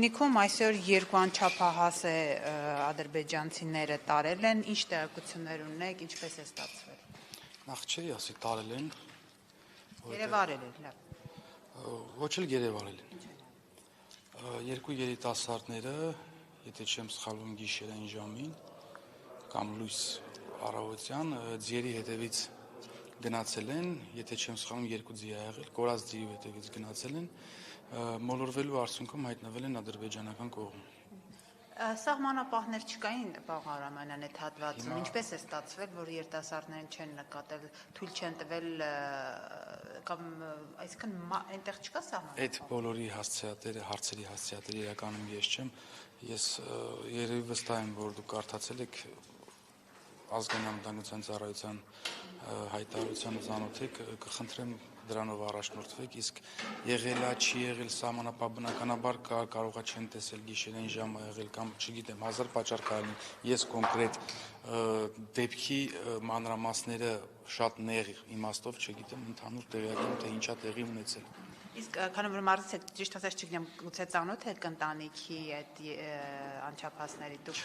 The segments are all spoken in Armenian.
Սյունիքում այսօր երկու անչափահաս է ադրբեջանցիները տարել են, ինչ տեղեկություններ ունեք, ինչպես է ստացվել։ Նախ չի ասի տարել են, Երևարել են, լավ։ ոչ էլ գերեվարել են։ Երկու երիտասարդները, եթե չեմ սխալվում գիշերային ժամին կամ լույս առավոտյան ձիերի հետևից գնացել են, եթե չեմ սխալվում երկու ձի ա եղել, կորած ձիի հետևից գնացել են, մոլորվելու արդյունքում հայտնվել են ադրբեջանական կողմում։ Սահմանապահներ չկային Պաղարամյանն այդ հատվածում, ինչպես է ստացվել, որ երիտասարդներին չեն նկատել, թույլ չեն տվել կամ այսինքն այնտեղ չկա սահմանապահ։ Այդ բոլորի հարցերի հասցեատերը իրականում ես չեմ, ես երևի վստահ եմ, որ դուք կարդացել եք ազգային անվտանգության ծառայության հայտարարությանը ծանոթ եք, կխնդրեմ դրանով առաջնորդվեք, իսկ եղելա, չի եղել սահմանապահ բնականաբար կարող է չեն տեսել գիշերային ժամ ա եղել կամ չգիտեմ, հազար պատճառ կարելի, ես կոնկրետ դեպքի մանրամասները շատ նեղ իմաստով չգիտեմ, ընդհանուր տեղյակ թե ինչա տեղի ունեցել։ Իսկ քանի որ մարզից ճիշտ ասած չգիտեմ, գուցե ծանոթ եք ընտանիքի այդ անչափահասների դուք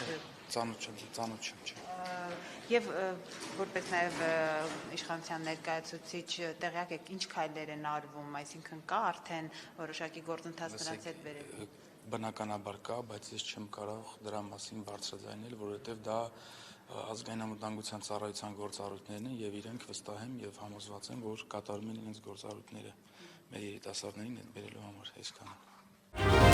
Ծանոթ չեմ։ Եվ որպես նաև իշխանության ներկայացուցիչ տեղյակ եք ինչ քայլեր են արվում, այսինքն կա արդեն որոշակի գործընթաց նրանց հետ բերելու։ Բնականաբար կա, բայց ես չեմ կարող դրա մասին բարձրաձայնել, որովհետև դա ազգային անվտանգության ծառայության գործառույթներն են եւ իրենք վստահ եմ եւ համոզված եմ, որ կատարում են իրենց գործառույթները մեր երիտասարդներին հետ բերելու համար այսքանը։